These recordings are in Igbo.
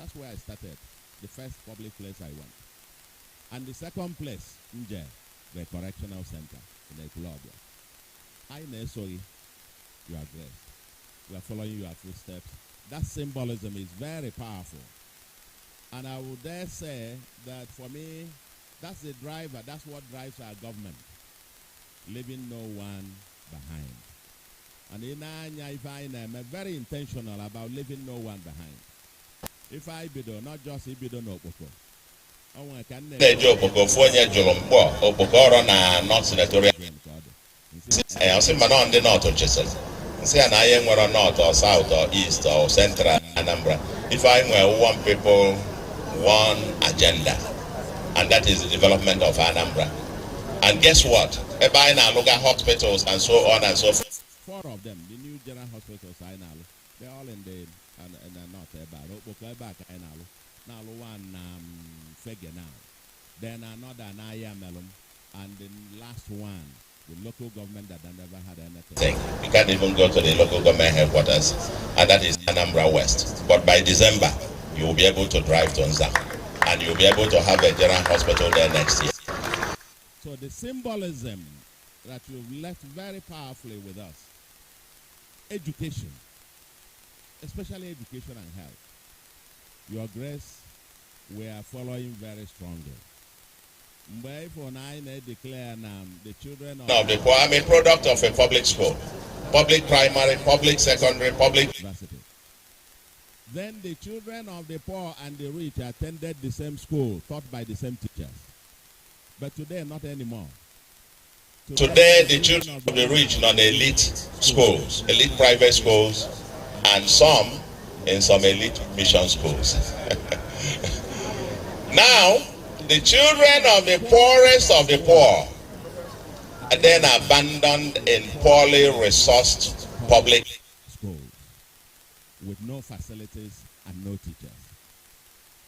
That's where I started. The first public place I went. And the second place, Nje, the correctional center in Ekulobia. I know, sorry, you are blessed. We are following your footsteps. That symbolism is very powerful. And I would dare say that for me, that's the driver, that's what drives our government, leaving no one behind. And in Anya, if I am very intentional about leaving no one behind. If I bido, not just Ibido no Okeke. Na-eji Okeke ofu onye jụrụ mkpọ Okeke ọrụ na North Senatorial. Ọsị mma nọ ndị North Ochesel. Nsị ya na anyị nwere North or South or East or Central Anambra. If I were one people, one agenda, and that is the development of Anambra. And guess what? Ebe anyị na-alụ ga hospitals and so on and so forth. 4 of them, the new general hospitals I know, they're all in the north about Okeke back I know. Now one Fege now. Then another Naya Melum, and the last one, the local government that never had anything. You can't even go to the local government headquarters, and that is Anambra West. But by December, you will be able to drive to Nza, and you'll be able to have a general hospital there next year. So the symbolism that you've left very powerfully with us, education, especially education and health. Your grace, we are following very strongly. For 9, they declare the children of the poor. I'm a product of a public school, public primary, public secondary, public university. Then the children of the poor and the rich attended the same school, taught by the same teachers. But today, not anymore. Today, the children of the rich on elite schools, elite private schools, and some in some elite mission schools. Now, the children of the poorest of the poor are then abandoned in poorly resourced public schools with no facilities and no teachers.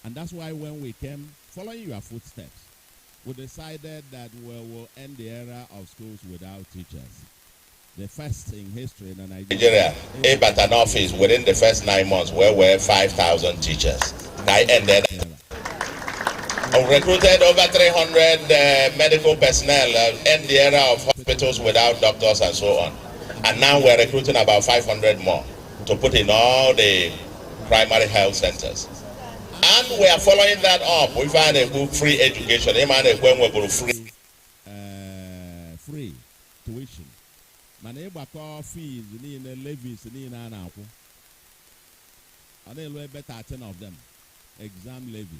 And that's why when we came, following your footsteps, we decided that we will end the era of schools without teachers. The first in history in Nigeria, about an office within the first 9 months where were 5,000 teachers. I ended. I've recruited over 300 medical personnel, end the era of hospitals without doctors and so on. And now we're recruiting about 500 more to put in all the primary health centers. And we are following that up. We find a good free education. Free tuition. Fees, levies, and they'll be 13 of them. Exam levy,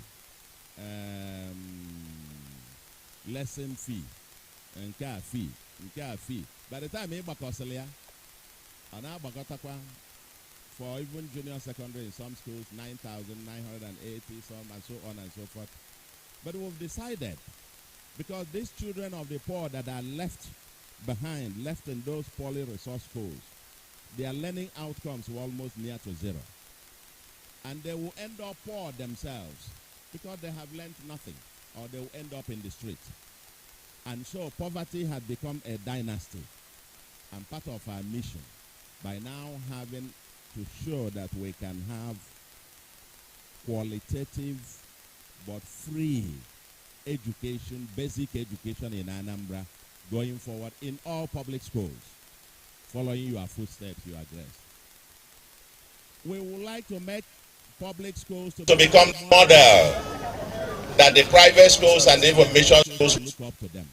lesson fee, and car fee. By the time and for even junior secondary in some schools, 9,980, some and so on and so forth. But we've decided, because these children of the poor that are left behind, left in those poorly resourced schools, their learning outcomes were almost near to zero. And they will end up poor themselves because they have learned nothing, or they will end up in the street. And so poverty had become a dynasty. And part of our mission, by now having to show that we can have qualitative but free education, basic education in Anambra, going forward in all public schools, following your footsteps, your address. We would like to make public schools to become model that the private schools and even mission schools look up to them.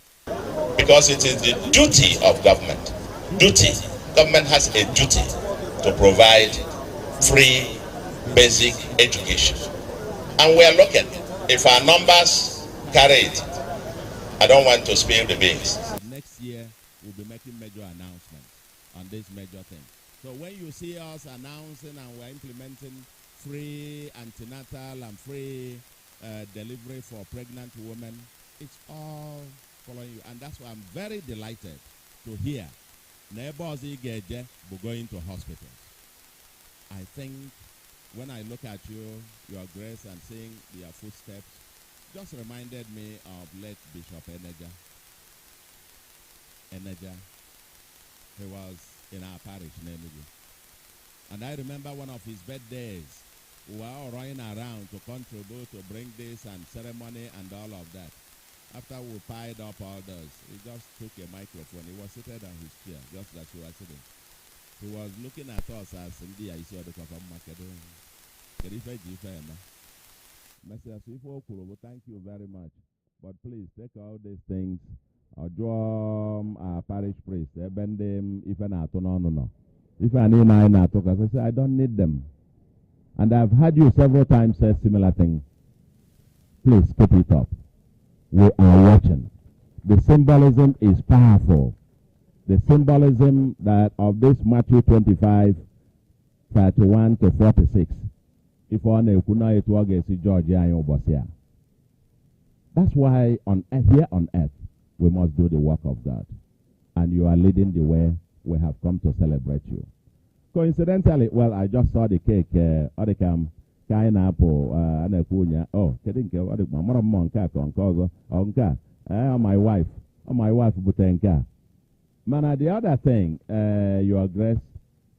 Because it is the duty of government. Duty. Government has a duty to provide free basic education. And we are looking. If our numbers carry it, I don't want to spill the beans. Next year, we'll be making major announcements on this major thing. So when you see us announcing and we're implementing free antenatal and free delivery for pregnant women, it's all following you. And that's why I'm very delighted to hear neighbors we're going to hospitals. I think when I look at you, your grace, and seeing your footsteps, just reminded me of late Bishop Eneja. He was in our parish, Nemugu. And I remember one of his birthdays, we were all running around to contribute, to bring this and ceremony and all of that. After we piled up all those, he just took a microphone. He was seated on his chair, just as we were sitting. He was looking at us as India is the Kafam Macedonia. Thank you very much. But please take all these things. Draw our parish priest. Bend them if an no. If I need I say I don't need them. And I've heard you several times say similar things. Please keep it up. We are watching. The symbolism is powerful. The symbolism that of this Matthew 25, 31 to 46. If one could not see Georgia, that's why here on earth we must do the work of God. And you are leading the way. We have come to celebrate you. Coincidentally, well, I just saw the cake, pineapple, my wife, Butenka. Mana, the other thing, Your Grace,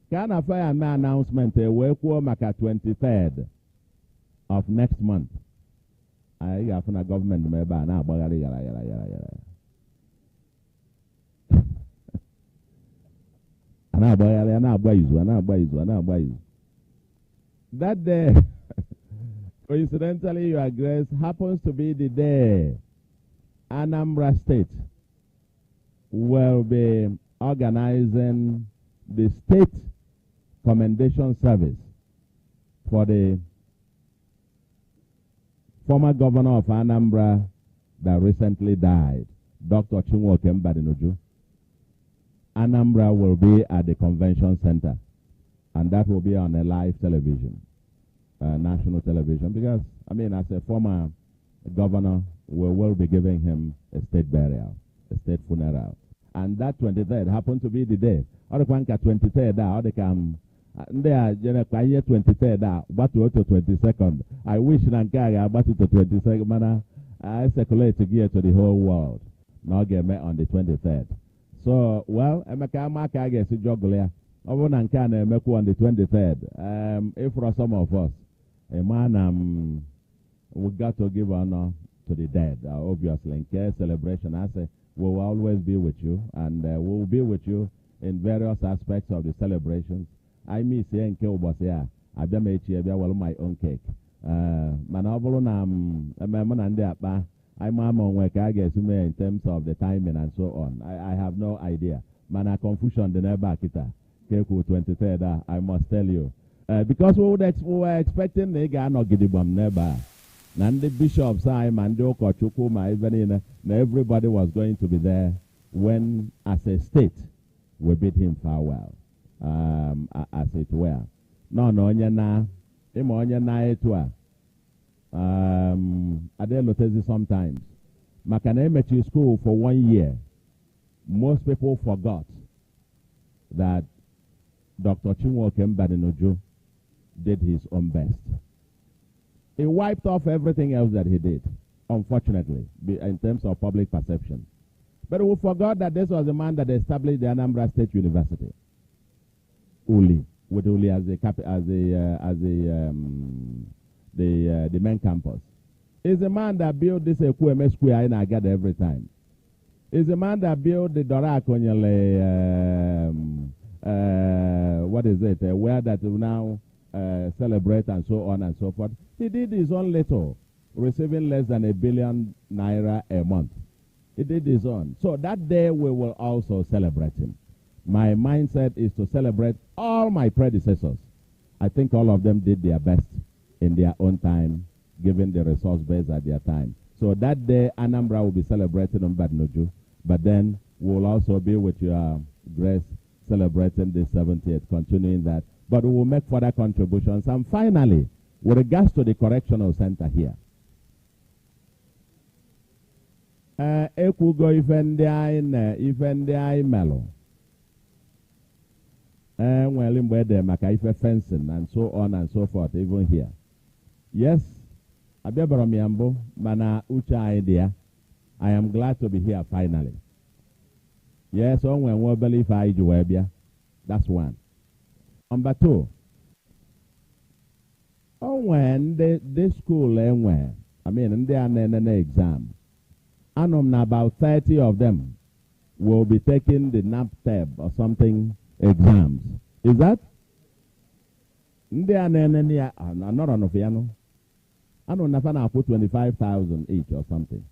can I fire an announcement, we will make 23rd of next month. I have a government member now, that day, coincidentally, Your Grace, happens to be the day Anambra State will be organizing the state commendation service for the former governor of Anambra that recently died, Dr. Chinwoke Mbadinuju. Anambra will be at the convention center, and that will be on a live television, national television, because, I mean, as a former governor, we will be giving him a state burial, a state funeral. And that 23rd happened to be the day. Or the 23rd, or the 23rd, but to 22nd. I wish Nankaya about to 22nd, man. I circulate to gear to the whole world. Now get met on the 23rd. So, well, I guess you juggle here. Over Nankana, Meku on the 23rd. If for some of us, a man, we got to give honor to the dead, obviously, in care celebration. I say, we will always be with you, and we will be with you in various aspects of the celebrations. I miss saying, I be my own cake. I'm on work, I guess, in terms of the timing and so on. I have no idea. Man, confusion the never kita. Cake 23rd, I must tell you. Because we were expecting the Gano Gidibam never. And the bishops, Mando, Kochukuma, even everybody was going to be there when, as a state, we bid him farewell, as it were. No, Adelo sometimes. Makanemechi school for 1 year. Most people forgot that Dr. Chinwoke Mbadinuju did his own best. He wiped off everything else that he did, unfortunately, in terms of public perception. But we forgot that this was the man that established the Anambra State University, Uli, with Uli as the main campus. He's the man that built this Ekweme Square in Agada every time. He's the man that built the Dora Konyele, where that will now celebrate and so on and so forth. He did his own little, receiving less than ₦1 billion a month. He did his own. So that day we will also celebrate him. My mindset is to celebrate all my predecessors. I think all of them did their best in their own time, given the resource base at their time. So that day, Anambra will be celebrating Mbadinuju, but then we'll also be with Your Grace celebrating the 70th, continuing that. But we will make further contributions. And finally, with regards to the correctional center here, Ekugo ifendi melo. Well, in where the Makaife fencing and so on and so forth, even here. Yes, Abiabaromiambo, Mana Ucha idea. I am glad to be here finally. Yes, on when we believe I do. That's one. Number two, when this school anywhere, I mean, they are an exam. And about 30 of them will be taking the NAPTEB or something exams. Is that? They are not on the piano. I don't know if I put 25,000 each or something.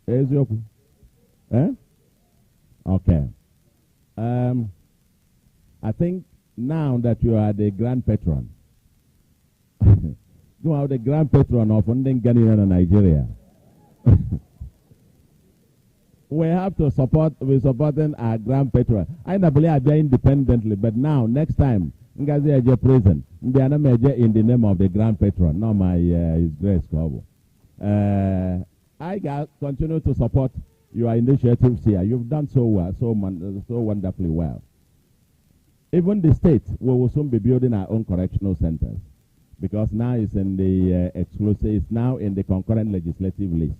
Eh? Okay. I think now that you are the grand patron, you are the grand patron of Ghana and Nigeria. We have to support, we're supporting our grand patron. I don't believe I be independently, but now, next time, Ngazi Aje present, Ndiana Meje in the name of the grand patron, not my His Grace Kobo. I continue to support your initiatives here. You've done so well, so wonderfully well. Even the state, we will soon be building our own correctional centers because now it's in the exclusive, it's now in the concurrent legislative list.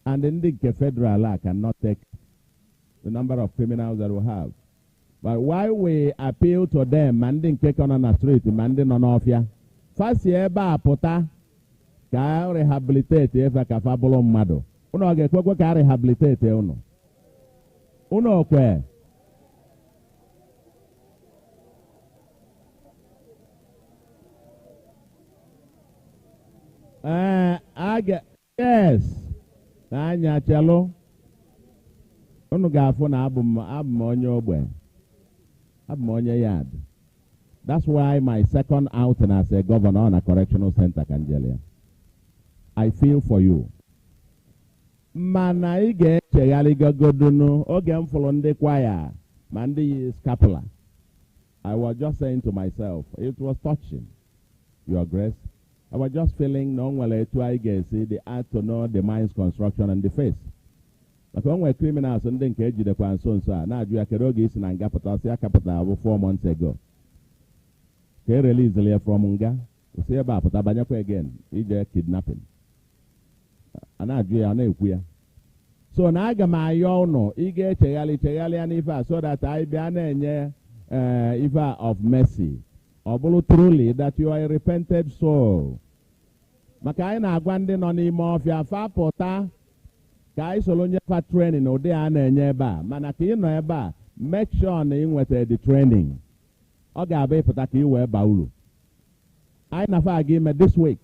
And in the federal law cannot take the number of criminals that we have. But while we appeal to them, manding cake on the street, manding on off here, first year ba pota, ka rehabilitate if a cafabolo mado. Uno get what ka rehabilitate uno. Uno kwe. I get, yes. Anya chelo. Unu ga-afụ na abụ m onye ogbe. Abụ m onye yard. That's why my second outing as a governor on a correctional center Kanjelia. I feel for you. Mana ị ga-echegharị gogodunu oge m fụrụ ndị kwaya ma ndị scapula. I was just saying to myself, it was touching, Your Grace. I was just feeling no one see the art to know the mind's construction and the face. But when we're criminals and then cage the kwan so now you are Kerogi in Angapata, capital 4 months ago. They released the from Munga, we say about Tabanyako again, it's kidnapping. And I do an so Nagama Yono, Ige Chegali and Ifa, so that I be an Ifa of mercy. Obulu truly that you are a repented soul. Makai na agwande no ni mo fia fa pota. Kai solo nye fa training o de ana enye ba. Mana ki no eba make sure na inwete the training. Oga abe pota ki we ba ulu. I na fa agreement this week,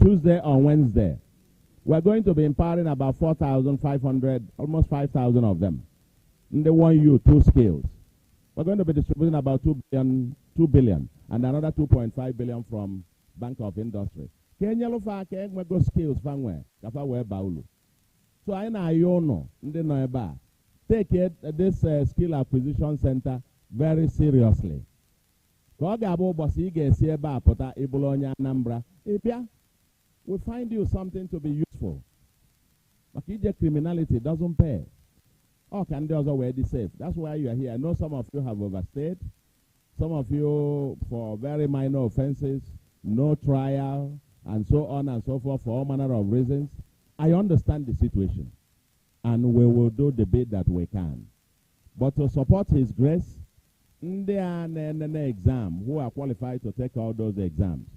Tuesday or Wednesday. We're going to be empowering about 4,500, almost 5,000 of them. And they want you 2 skills. We're going to be distributing about 2 billion and another 2.5 billion from Bank of Industry. Kenya lo fa ke go skills fanwe kafa we baulu. So I na yono ndi no eba. Take this skill acquisition center very seriously. Ko ga abo bosi ga esi eba apota ibolonya Anambra. Ipia we find you something to be useful. Makije criminality doesn't pay. Or can they also wear the safe? That's why you are here. I know some of you have overstayed. Some of you for very minor offenses, no trial, and so on and so forth for all manner of reasons. I understand the situation. And we will do the bit that we can. But to support His grace, there are an exam who are qualified to take all those exams.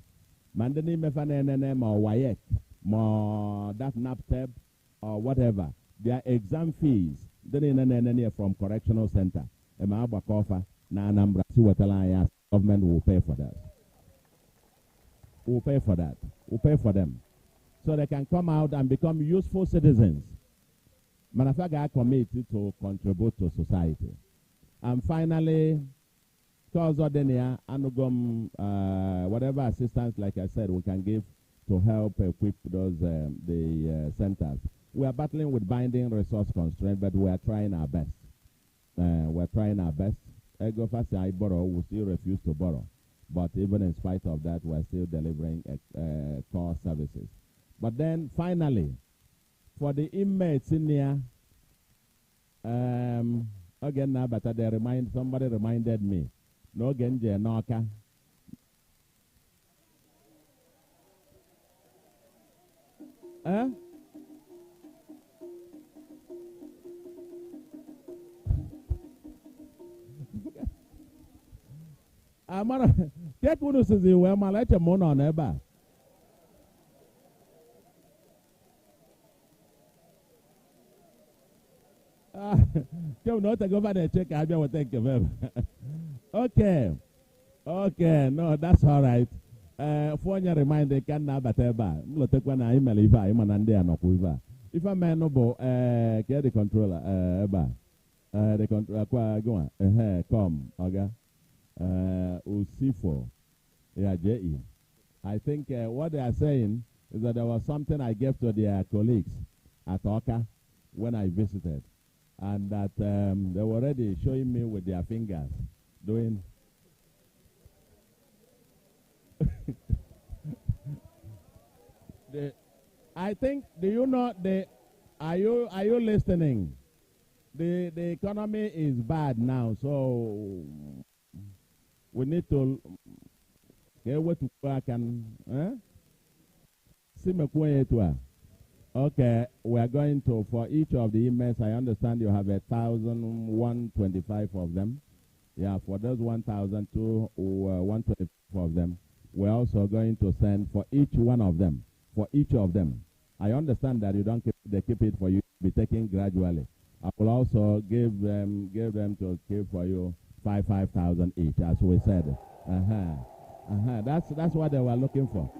Mandani mefanenene or WAEC, more that NAPTEB or whatever. Their exam fees from correctional center. Na Anambra, see what government will pay for that. We'll pay for that. We'll pay for them. So they can come out and become useful citizens. Manafaga committed to contribute to society. And finally, Custodial, Anugum, whatever assistance, like I said, we can give to help equip those centers. We are battling with binding resource constraints, but we are trying our best. We're trying our best. Ego fast I borrow, we still refuse to borrow. But even in spite of that, we're still delivering core services. But then finally, for the inmates in here, again now, but somebody reminded me, no genje noka. Take unu sizi we malache mono neba. Come not to go over there check I will take them. Okay. Okay, no, that's all right. For your reminder, can now but eba. Lo take one email if I am an no quiver. If a man no bo get the controller eba. The controller go on. Come, okay. Usifo. Yeah, JE. I think what they are saying is that there was something I gave to their colleagues at Oka when I visited. And that they were already showing me with their fingers doing. I think. Do you know the? Are you listening? The economy is bad now, so we need to get what to work and. Okay, we are going to, for each of the emails, I understand you have 1,125 of them. Yeah, for those 1,125 of them, we're also going to send for each one of them. For each of them. I understand that you don't keep it for you to be taken gradually. I will also give them to keep for you 5,000 each, as we said. That's what they were looking for.